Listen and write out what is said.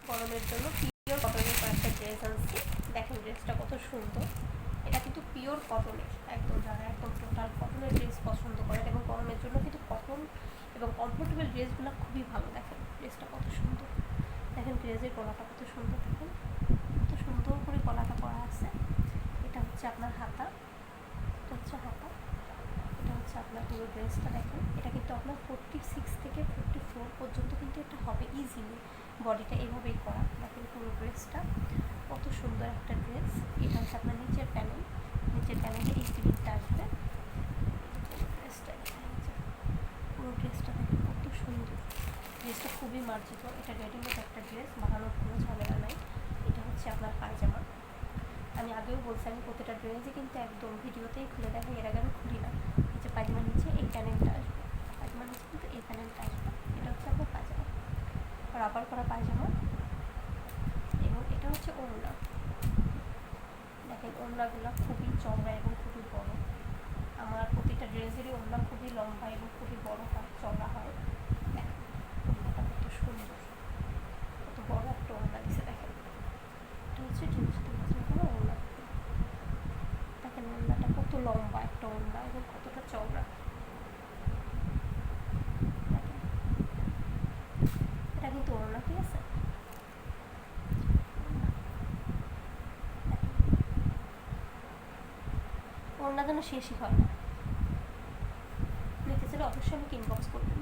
গরমের জন্য পিওর কটনের কয়েকটা ড্রেস আনছি। দেখেন ড্রেসটা কত সুন্দর। এটা কিন্তু পিওর কটনের, একদম যারা একদম টোটাল কটনের ড্রেস পছন্দ করেন এবং গরমের জন্য কিন্তু কটন এবং কমফোর্টেবল ড্রেসগুলো খুবই ভালো। দেখেন ড্রেসটা কত সুন্দর, দেখেন ড্রেসের গলাটা কত সুন্দর, দেখেন কত সুন্দর করে গলাটা করা আছে। এটা হচ্ছে আপনার হাতা, এটা হচ্ছে হাতা, এটা হচ্ছে আপনার পুরো ড্রেসটা। দেখেন এটা কিন্তু আপনার 46 থেকে 44 পর্যন্ত কিন্তু এটা হবে ইজিলি। বডিটা এভাবেই করা। দেখেন পুরো ড্রেসটা কত সুন্দর একটা ড্রেস। এটা হচ্ছে আপনার নিচের প্যানেল, নিচের প্যানেলে এই জিনিসটা আসবে। পুরো ড্রেসটা পুরো ড্রেসটা দেখেন কত সুন্দর। ড্রেসটা খুবই মার্জিত, এটা রেডিমেড একটা ড্রেস, বানানোর কোনো ঝামেলা নাই। এটা হচ্ছে আপনার পায়জামা। আমি আগেও বলছি আমি প্রতিটা ড্রেসই কিন্তু একদম ভিডিওতেই খুলে দেখাই, এর আগে আমি খুলি না। এই যে পায়জামার নিচে এই প্যানেলটা আসবে, পায়জামার নিচে কিন্তু এই প্যানেলটা আসবে। এটা হচ্ছে আপনার পায়জামা, রাবার করা পায়জামা। এবং এটা হচ্ছে ওড়না। দেখেন ওড়নাগুলো খুবই চওড়া এবং খুবই বড়। আমার প্রতিটা ড্রেসেরই ওড়না খুবই লম্বা এবং খুবই বড় হয়, চওড়া হয়। দেখেন ওড়নাটা কত সুন্দর, কত বড় একটা ওড়না দিছে। দেখেন এটা হচ্ছে ওড়না। দেখেন ওড়নাটা কত লম্বা একটা ওড়না এবং কতটা চওড়া। দেখেন এটা কিন্তু ওড়না, ঠিক আছে। ওড়না যেন শেষই হয় না। নিতে চাইলে অবশ্যই আমাকে ইনবক্স করবেন।